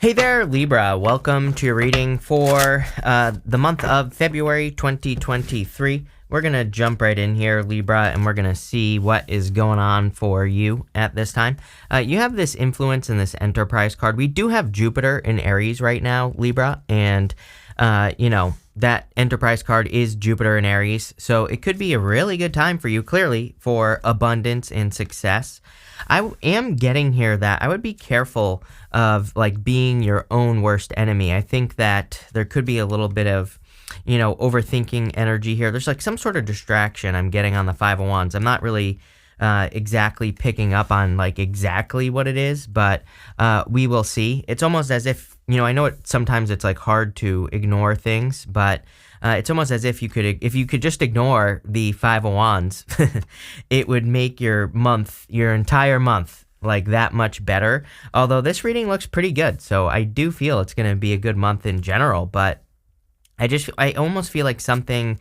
Hey there, Libra. Welcome to your reading for the month of February 2023. We're going to jump right in here, Libra, and we're going to see what is going on for you at this time. You have this influence in this Enterprise card. We do have Jupiter in Aries right now, Libra, and, that Enterprise card is Jupiter in Aries, so it could be a really good time for you, clearly, for abundance and success. I am getting here that I would be careful of being your own worst enemy. I think that there could be a little bit of, overthinking energy here. There's some sort of distraction I'm getting on the Five of Wands. I'm not really exactly picking up on exactly what it is, but we will see. It's almost as if, I know sometimes it's hard to ignore things, but it's almost as if you could just ignore the Five of Wands, it would make your entire month that much better. Although this reading looks pretty good, so I do feel it's going to be a good month in general, but I almost feel like something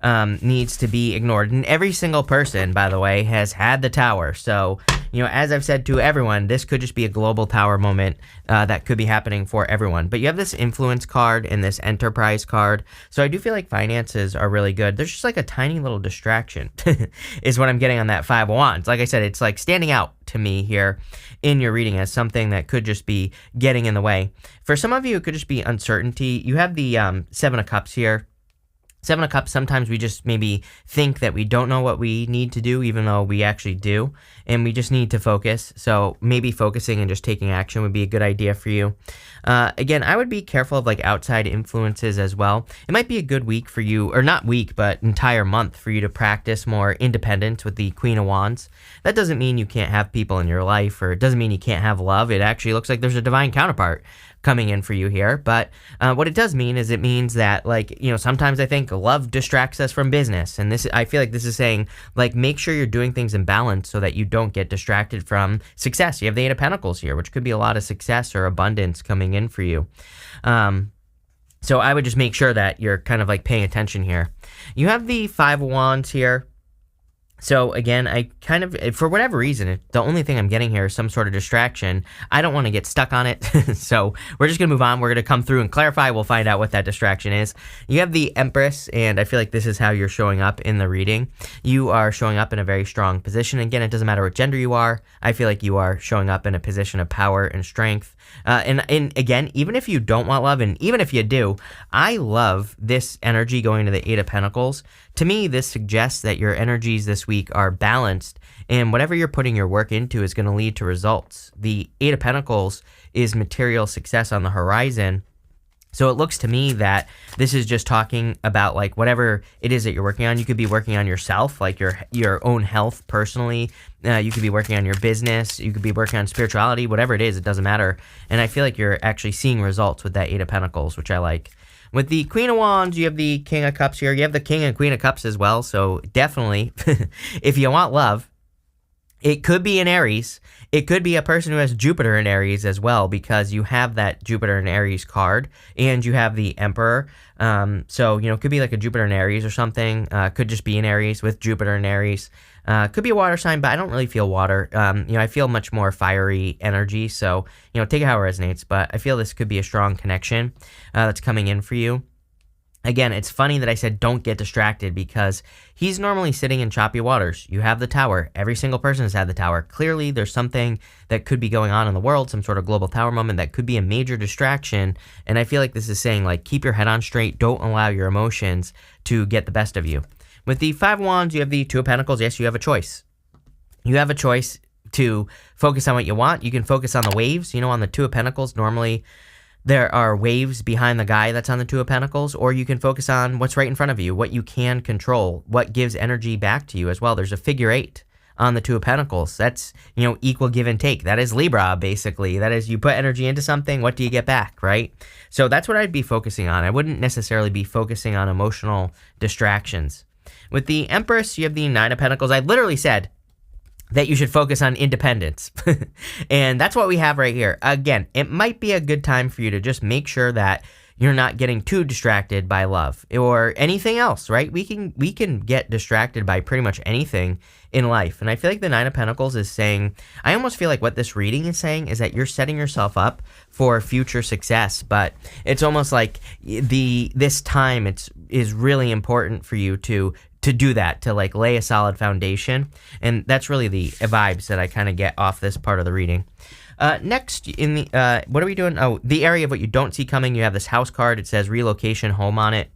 needs to be ignored. And every single person, by the way, has had the Tower. So, as I've said to everyone, this could just be a global Tower moment that could be happening for everyone. But you have this Influence card and this Enterprise card. So I do feel like finances are really good. There's just a tiny little distraction is what I'm getting on that Five of Wands. Like I said, it's standing out to me here in your reading as something that could just be getting in the way. For some of you, it could just be uncertainty. You have the Seven of Cups here. Seven of Cups, sometimes we just maybe think that we don't know what we need to do, even though we actually do, and we just need to focus. So maybe focusing and just taking action would be a good idea for you. Again, I would be careful of outside influences as well. It might be a good week for you, or not week, but entire month for you to practice more independence with the Queen of Wands. That doesn't mean you can't have people in your life, or it doesn't mean you can't have love. It actually looks like there's a divine counterpart coming in for you here, but what it does mean is it means that sometimes I think love distracts us from business, and I feel like this is saying make sure you're doing things in balance so that you don't get distracted from success. You have the Eight of Pentacles here, which could be a lot of success or abundance coming in for you. So I would just make sure that you're kind of paying attention here. You have the Five of Wands here. So again, I kind of, for whatever reason, the only thing I'm getting here is some sort of distraction. I don't want to get stuck on it, so we're just going to move on. We're going to come through and clarify. We'll find out what that distraction is. You have the Empress, and I feel like this is how you're showing up in the reading. You are showing up in a very strong position. Again, it doesn't matter what gender you are. I feel like you are showing up in a position of power and strength. And again, even if you don't want love, and even if you do, I love this energy going to the Eight of Pentacles. To me, this suggests that your energies this week are balanced, and whatever you're putting your work into is going to lead to results. The Eight of Pentacles is material success on the horizon. So it looks to me that this is just talking about whatever it is that you're working on. You could be working on yourself, your own health personally. You could be working on your business. You could be working on spirituality. Whatever it is, it doesn't matter. And I feel like you're actually seeing results with that Eight of Pentacles, which I like. With the Queen of Wands, you have the King of Cups here. You have the King and Queen of Cups as well. So definitely, if you want love, it could be in Aries. It could be a person who has Jupiter in Aries as well, because you have that Jupiter in Aries card, and you have the Emperor. So, it could be a Jupiter in Aries or something. Could just be in Aries with Jupiter in Aries. Could be a water sign, but I don't really feel water. I feel much more fiery energy. So, take it how it resonates. But I feel this could be a strong connection that's coming in for you. Again, it's funny that I said don't get distracted, because he's normally sitting in choppy waters. You have the Tower. Every single person has had the Tower. Clearly, there's something that could be going on in the world, some sort of global Tower moment that could be a major distraction. And I feel like this is saying, keep your head on straight. Don't allow your emotions to get the best of you. With the Five of Wands, you have the Two of Pentacles. Yes, you have a choice. You have a choice to focus on what you want. You can focus on the waves. On the Two of Pentacles, normally there are waves behind the guy that's on the Two of Pentacles, or you can focus on what's right in front of you, what you can control, what gives energy back to you as well. There's a figure eight on the Two of Pentacles. That's, equal give and take. That is Libra, basically. That is, you put energy into something, what do you get back, right? So that's what I'd be focusing on. I wouldn't necessarily be focusing on emotional distractions. With the Empress, you have the Nine of Pentacles. I literally said that you should focus on independence. And that's what we have right here. Again, it might be a good time for you to just make sure that you're not getting too distracted by love or anything else, right? We can get distracted by pretty much anything in life. And I feel like the Nine of Pentacles is saying, I almost feel like what this reading is saying is that you're setting yourself up for future success, but it's almost like this time is really important for you to do that, to like lay a solid foundation. And that's really the vibes that I kind of get off this part of the reading. Next, in the what are we doing? Oh, the area of what you don't see coming. You have this house card. It says relocation, home on it.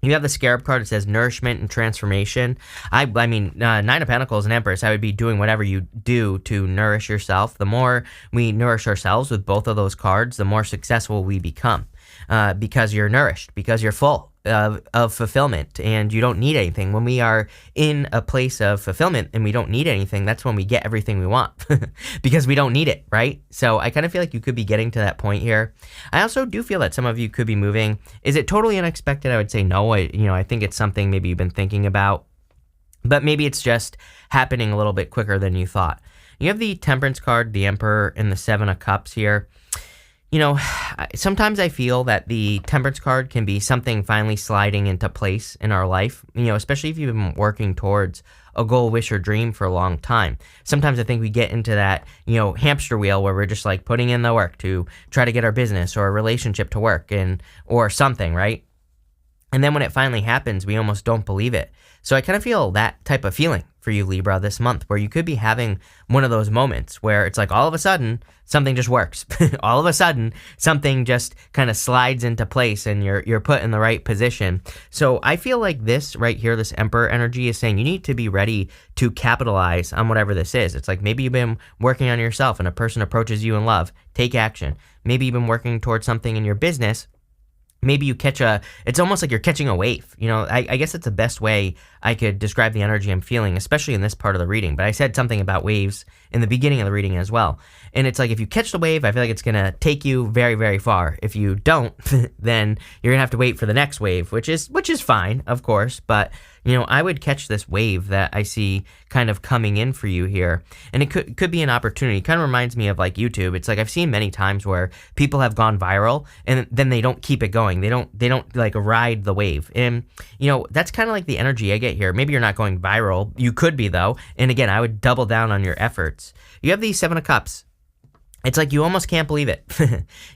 You have the Scarab card. It says nourishment and transformation. I mean, Nine of Pentacles and Empress, I would be doing whatever you do to nourish yourself. The more we nourish ourselves with both of those cards, the more successful we become, because you're nourished, because you're full of fulfillment and you don't need anything. When we are in a place of fulfillment and we don't need anything, that's when we get everything we want because we don't need it, right? So I kind of feel like you could be getting to that point here. I also do feel that some of you could be moving. Is it totally unexpected? I would say no. I think it's something maybe you've been thinking about, but maybe it's just happening a little bit quicker than you thought. You have the Temperance card, the Emperor, and the Seven of Cups here. Sometimes I feel that the Temperance card can be something finally sliding into place in our life, especially if you've been working towards a goal, wish, or dream for a long time. Sometimes I think we get into that, hamster wheel where we're just like putting in the work to try to get our business or a relationship to work or something, right? And then when it finally happens, we almost don't believe it. So I kind of feel that type of feeling for you, Libra, this month, where you could be having one of those moments where it's like all of a sudden something just works. All of a sudden something just kind of slides into place and you're put in the right position. So I feel like this right here, this Emperor energy is saying you need to be ready to capitalize on whatever this is. It's like maybe you've been working on yourself and a person approaches you in love. Take action. Maybe you've been working towards something in your business. Maybe you it's almost like you're catching a wave. I guess it's the best way I could describe the energy I'm feeling, especially in this part of the reading. But I said something about waves in the beginning of the reading as well. And it's like if you catch the wave, I feel like it's going to take you very, very far. If you don't, then you're going to have to wait for the next wave, which is fine, of course. But, I would catch this wave that I see kind of coming in for you here. And it could be an opportunity. It kind of reminds me of like YouTube. It's like I've seen many times where people have gone viral and then they don't keep it going. They don't like ride the wave. And, that's kind of like the energy I get here. Maybe you're not going viral. You could be though. And again, I would double down on your efforts. You have the Seven of Cups. It's like you almost can't believe it.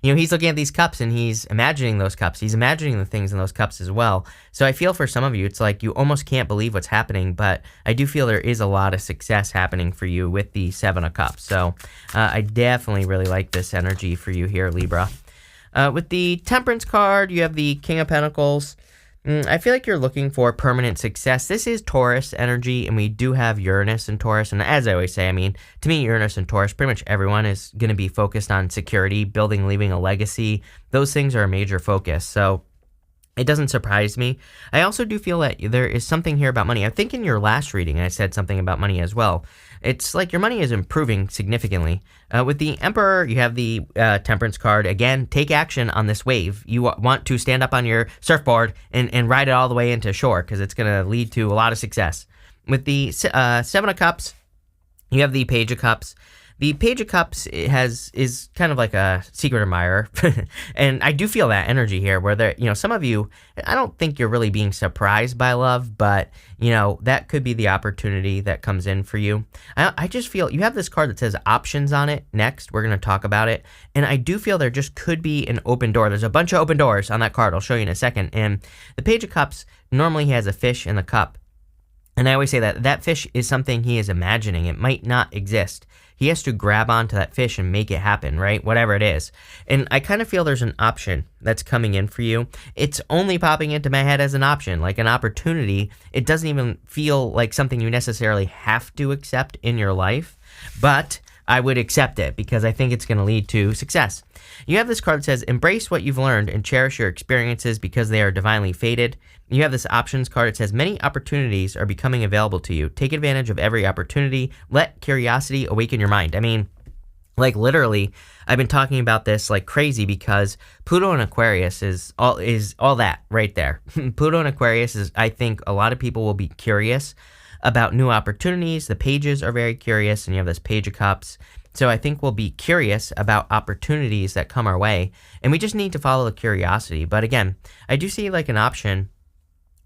He's looking at these cups and he's imagining those cups. He's imagining the things in those cups as well. So I feel for some of you, it's like you almost can't believe what's happening, but I do feel there is a lot of success happening for you with the Seven of Cups. So I definitely really like this energy for you here, Libra. With the Temperance card, you have the King of Pentacles. I feel like you're looking for permanent success. This is Taurus energy, and we do have Uranus and Taurus. And as I always say, to me, Uranus and Taurus, pretty much everyone is going to be focused on security, building, leaving a legacy. Those things are a major focus. So it doesn't surprise me. I also do feel that there is something here about money. I think in your last reading, I said something about money as well. It's like your money is improving significantly. With the Emperor, you have the Temperance card. Again, take action on this wave. You want to stand up on your surfboard and ride it all the way into shore because it's going to lead to a lot of success. With the Seven of Cups, you have the Page of Cups. The Page of Cups is kind of like a secret admirer, and I do feel that energy here where some of you, I don't think you're really being surprised by love, but that could be the opportunity that comes in for you. I just feel you have this card that says options on it. Next, we're going to talk about it, and I do feel there just could be an open door. There's a bunch of open doors on that card. I'll show you in a second. And the Page of Cups normally has a fish in the cup. And I always say that fish is something he is imagining. It might not exist. He has to grab onto that fish and make it happen, right? Whatever it is. And I kind of feel there's an option that's coming in for you. It's only popping into my head as an option, like an opportunity. It doesn't even feel like something you necessarily have to accept in your life, but I would accept it because I think it's going to lead to success. You have this card that says, embrace what you've learned and cherish your experiences because they are divinely fated. You have this options card. It says, many opportunities are becoming available to you. Take advantage of every opportunity. Let curiosity awaken your mind. Like literally, I've been talking about this like crazy because Pluto and Aquarius is all that right there. Pluto and Aquarius is, I think a lot of people will be curious about new opportunities. The pages are very curious, and you have this Page of Cups. So I think we'll be curious about opportunities that come our way, and we just need to follow the curiosity. But again, I do see like an option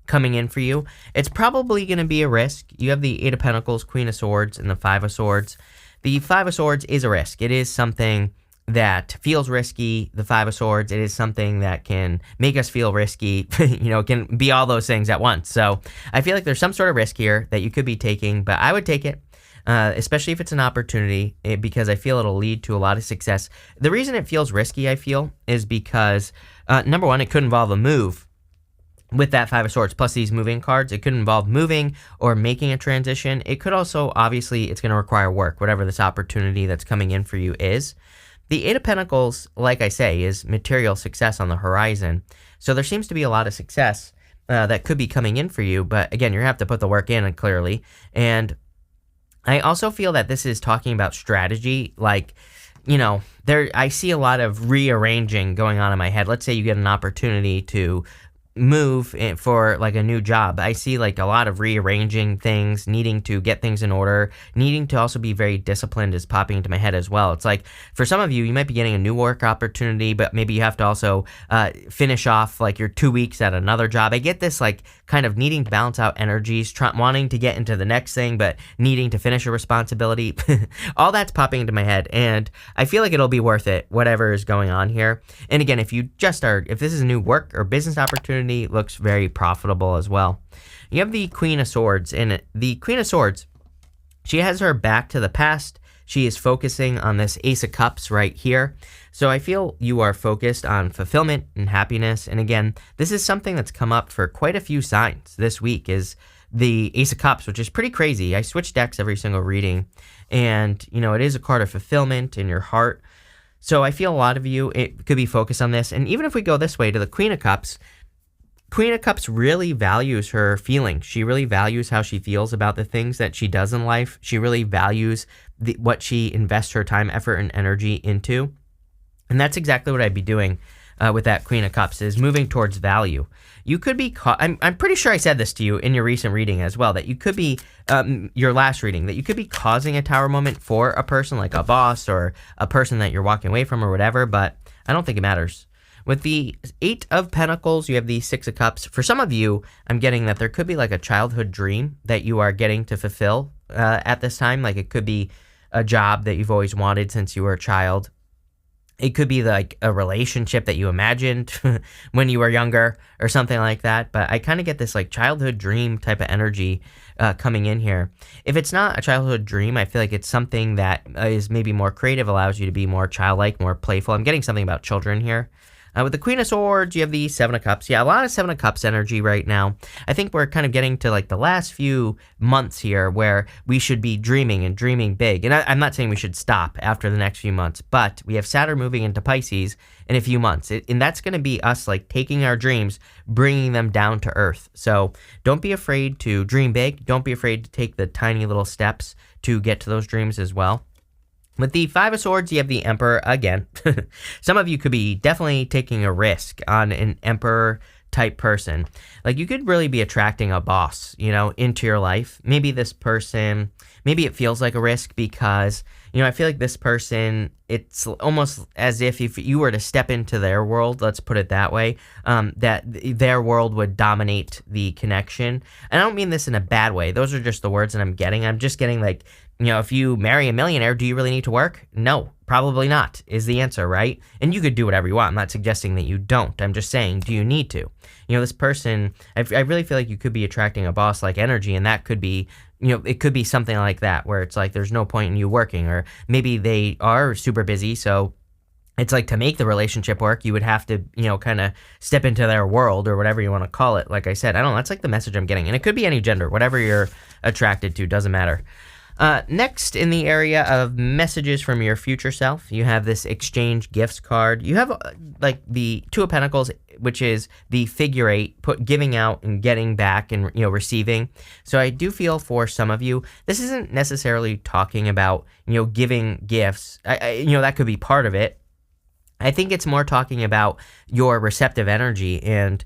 coming in for you. It's probably going to be a risk. You have the Eight of Pentacles, Queen of Swords, and the Five of Swords. The Five of Swords is a risk. It is something that feels risky. The Five of Swords, it is something that can make us feel risky. It can be all those things at once. So I feel like there's some sort of risk here that you could be taking, but I would take it. Especially if it's an opportunity, because I feel it'll lead to a lot of success. The reason it feels risky, I feel, is because, number one, it could involve a move. With that Five of Swords, plus these moving cards, it could involve moving or making a transition. It could also, obviously, it's going to require work, whatever this opportunity that's coming in for you is. The Eight of Pentacles, like I say, is material success on the horizon. So there seems to be a lot of success that could be coming in for you. But again, you're going to have to put the work in, clearly. And I also feel that this is talking about strategy. Like, I see a lot of rearranging going on in my head. Let's say you get an opportunity to move for like a new job. I see like a lot of rearranging things, needing to get things in order, needing to also be very disciplined is popping into my head as well. It's like for some of you, you might be getting a new work opportunity, but maybe you have to also finish off like your 2 weeks at another job. I get this like kind of needing to balance out energies, wanting to get into the next thing, but needing to finish a responsibility. All that's popping into my head, and I feel like it'll be worth it, whatever is going on here. And again, if this is a new work or business opportunity, looks very profitable as well. You have the Queen of Swords, and the Queen of Swords, she has her back to the past. She is focusing on this Ace of Cups right here. So I feel you are focused on fulfillment and happiness. And again, this is something that's come up for quite a few signs this week, is the Ace of Cups, which is pretty crazy. I switch decks every single reading, and it is a card of fulfillment in your heart. So I feel a lot of you, it could be focused on this. And even if we go this way to the Queen of Cups really values her feelings. She really values how she feels about the things that she does in life. She really values what she invests her time, effort, and energy into. And that's exactly what I'd be doing with that Queen of Cups, is moving towards value. You could be I'm pretty sure I said this to you in your recent reading as well, that you could be, your last reading, that you could be causing a tower moment for a person, like a boss or a person that you're walking away from or whatever, but I don't think it matters. With the Eight of Pentacles, you have the Six of Cups. For some of you, I'm getting that there could be like a childhood dream that you are getting to fulfill at this time. Like it could be a job that you've always wanted since you were a child. It could be like a relationship that you imagined when you were younger or something like that. But I kind of get this like childhood dream type of energy coming in here. If it's not a childhood dream, I feel like it's something that is maybe more creative, allows you to be more childlike, more playful. I'm getting something about children here. With the Queen of Swords, you have the Seven of Cups. Yeah, a lot of Seven of Cups energy right now. I think we're kind of getting to like the last few months here where we should be dreaming and dreaming big. And I'm not saying we should stop after the next few months, but we have Saturn moving into Pisces in a few months. And that's going to be us like taking our dreams, bringing them down to earth. So don't be afraid to dream big. Don't be afraid to take the tiny little steps to get to those dreams as well. With the Five of Swords, you have the Emperor again. Some of you could be definitely taking a risk on an Emperor type person. Like you could really be attracting a boss, into your life. Maybe this person, maybe it feels like a risk because, I feel like this person, it's almost as if you were to step into their world, let's put it that way, that their world would dominate the connection. And I don't mean this in a bad way. Those are just the words that I'm getting. I'm just getting like, if you marry a millionaire, do you really need to work? No, probably not, is the answer, right? And you could do whatever you want. I'm not suggesting that you don't. I'm just saying, do you need to? This person, I really feel like you could be attracting a boss-like energy, and that could be, it could be something like that, where it's like there's no point in you working, or maybe they are super busy, so it's like to make the relationship work, you would have to, kind of step into their world or whatever you want to call it. Like I said, I don't know, that's like the message I'm getting. And it could be any gender, whatever you're attracted to, doesn't matter. Next, in the area of messages from your future self, you have this exchange gifts card. You have like the Two of Pentacles, which is the figure eight, giving out and getting back and receiving. So I do feel for some of you, this isn't necessarily talking about giving gifts. That could be part of it. I think it's more talking about your receptive energy and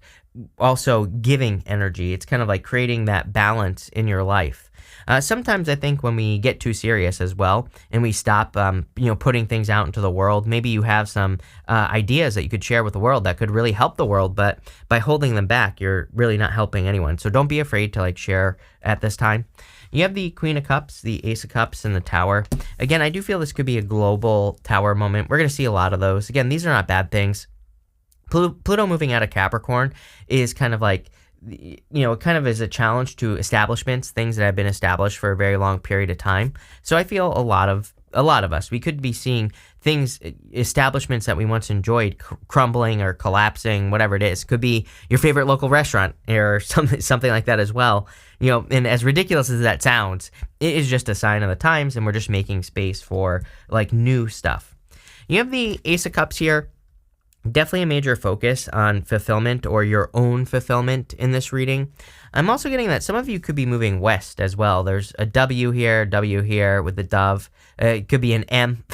also giving energy. It's kind of like creating that balance in your life. Sometimes I think when we get too serious as well and we stop, putting things out into the world, maybe you have some ideas that you could share with the world that could really help the world, but by holding them back, you're really not helping anyone. So don't be afraid to share at this time. You have the Queen of Cups, the Ace of Cups, and the Tower. Again, I do feel this could be a global Tower moment. We're going to see a lot of those. Again, these are not bad things. Pluto moving out of Capricorn is kind of it kind of is a challenge to establishments, things that have been established for a very long period of time. So I feel a lot of us, we could be seeing things, establishments that we once enjoyed crumbling or collapsing, whatever it is. Could be your favorite local restaurant or something like that as well. And as ridiculous as that sounds, it is just a sign of the times, and we're just making space for new stuff. You have the Ace of Cups here. Definitely a major focus on fulfillment or your own fulfillment in this reading. I'm also getting that some of you could be moving west as well. There's a W here with the dove. It could be an M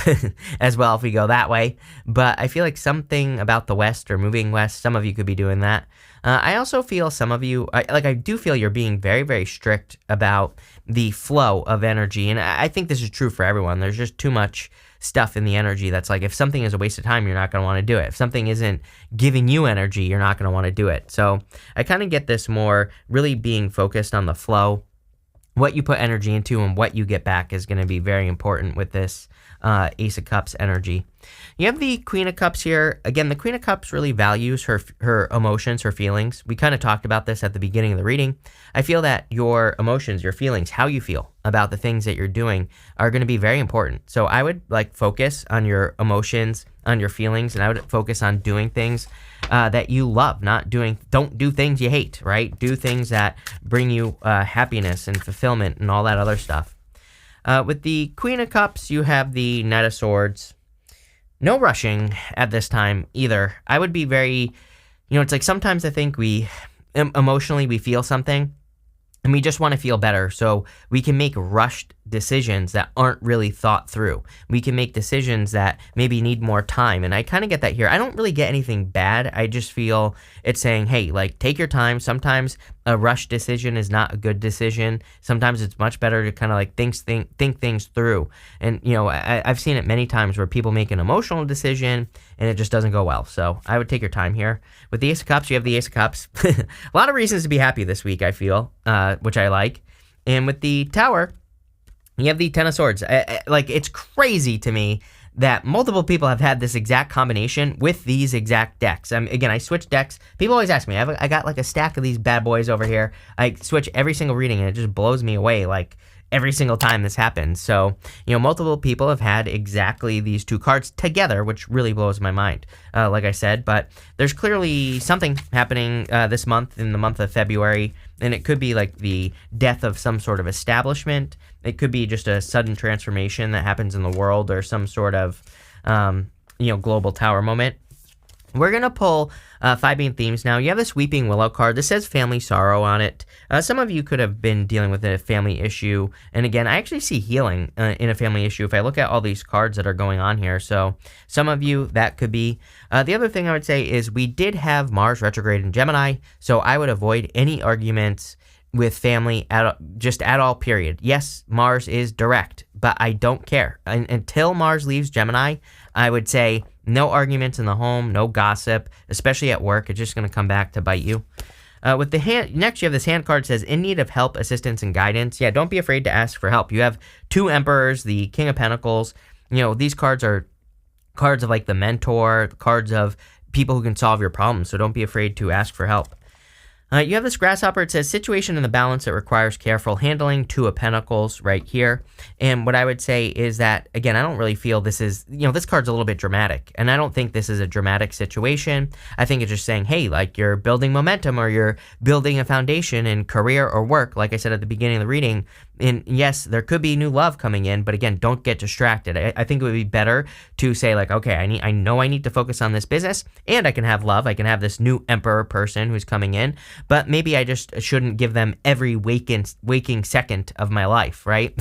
as well if we go that way. But I feel like something about the west or moving west, some of you could be doing that. I also feel some of you, I do feel you're being very, very strict about the flow of energy. And I think this is true for everyone. There's just too much stuff in the energy that's if something is a waste of time, you're not going to want to do it. If something isn't giving you energy, you're not going to want to do it. So I kind of get this more really being focused on the flow. What you put energy into and what you get back is going to be very important with this Ace of Cups energy. You have the Queen of Cups here. Again, the Queen of Cups really values her emotions, her feelings. We kind of talked about this at the beginning of the reading. I feel that your emotions, your feelings, how you feel about the things that you're doing are going to be very important. So I would focus on your emotions, on your feelings, and I would focus on doing things that you love, don't do things you hate, right? Do things that bring you happiness and fulfillment and all that other stuff. With the Queen of Cups, you have the Knight of Swords. No rushing at this time either. I would be very, it's sometimes I think we emotionally we feel something and we just want to feel better. So we can make rushed decisions that aren't really thought through. We can make decisions that maybe need more time. And I kind of get that here. I don't really get anything bad. I just feel it's saying, hey, take your time. Sometimes a rushed decision is not a good decision. Sometimes it's much better to kind of think things through. And, I've seen it many times where people make an emotional decision and it just doesn't go well. So I would take your time here. With the Ace of Cups, you have the Ace of Cups. A lot of reasons to be happy this week, I feel, which I like. And with the Tower, you have the Ten of Swords. It's crazy to me that multiple people have had this exact combination with these exact decks. Again, I switch decks. People always ask me, I got a stack of these bad boys over here. I switch every single reading, and it just blows me away, every single time this happens. So, multiple people have had exactly these two cards together, which really blows my mind, like I said. But there's clearly something happening this month, in the month of February, and it could be the death of some sort of establishment. It could be just a sudden transformation that happens in the world, or some sort of, global Tower moment. We're going to pull 5 main themes now. You have this Weeping Willow card. This says family sorrow on it. Some of you could have been dealing with a family issue. And again, I actually see healing in a family issue if I look at all these cards that are going on here. So some of you, that could be. The other thing I would say is we did have Mars retrograde in Gemini. So I would avoid any arguments with family at all, period. Yes, Mars is direct, but I don't care. Until Mars leaves Gemini, I would say no arguments in the home, no gossip, especially at work. It's just going to come back to bite you. With the hand, next you have this hand card that says, in need of help, assistance, and guidance. Yeah, don't be afraid to ask for help. You have 2 Emperors, the King of Pentacles. These cards are cards of the mentor, cards of people who can solve your problems. So don't be afraid to ask for help. You have this Grasshopper. It says, situation in the balance that requires careful handling. 2 of Pentacles right here. And what I would say is that, again, I don't really feel this is, this card's a little bit dramatic. And I don't think this is a dramatic situation. I think it's just saying, hey, you're building momentum, or you're building a foundation in career or work, like I said at the beginning of the reading. And yes, there could be new love coming in, but again, don't get distracted. I think it would be better to say okay, I know I need to focus on this business, and I can have love. I can have this new Emperor person who's coming in, but maybe I just shouldn't give them every waking second of my life, right?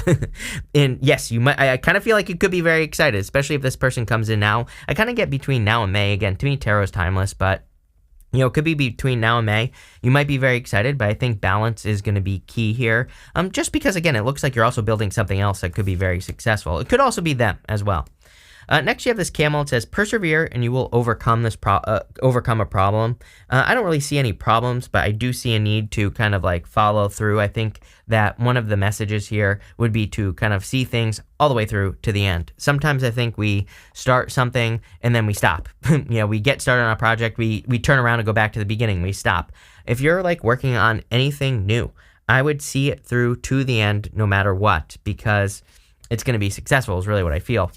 And yes, you might. I kind of feel like you could be very excited, especially if this person comes in now. I kind of get between now and May. Again, to me, tarot is timeless, but It could be between now and May. You might be very excited, but I think balance is going to be key here. Just because, again, it looks like you're also building something else that could be very successful. It could also be them as well. Next, you have this camel. It says, persevere and you will overcome overcome a problem. I don't really see any problems, but I do see a need to kind of like follow through. I think that one of the messages here would be to kind of see things all the way through to the end. Sometimes I think we start something and then we stop. We get started on a project, we turn around and go back to the beginning, we stop. If you're like working on anything new, I would see it through to the end no matter what, because it's going to be successful is really what I feel.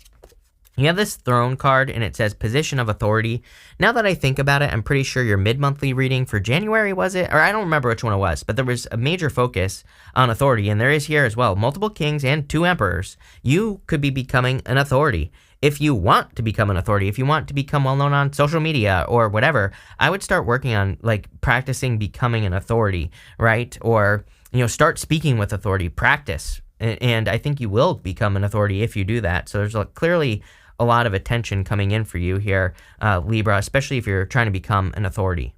You have this throne card, and it says position of authority. Now that I think about it, I'm pretty sure your mid-monthly reading for January, was it? Or I don't remember which one it was, but there was a major focus on authority, and there is here as well. Multiple kings and 2 emperors. You could be becoming an authority. If you want to become an authority, if you want to become well-known on social media or whatever, I would start working on like practicing becoming an authority, right? Or, start speaking with authority, practice. And I think you will become an authority if you do that. So there's clearly a lot of attention coming in for you here, Libra, especially if you're trying to become an authority.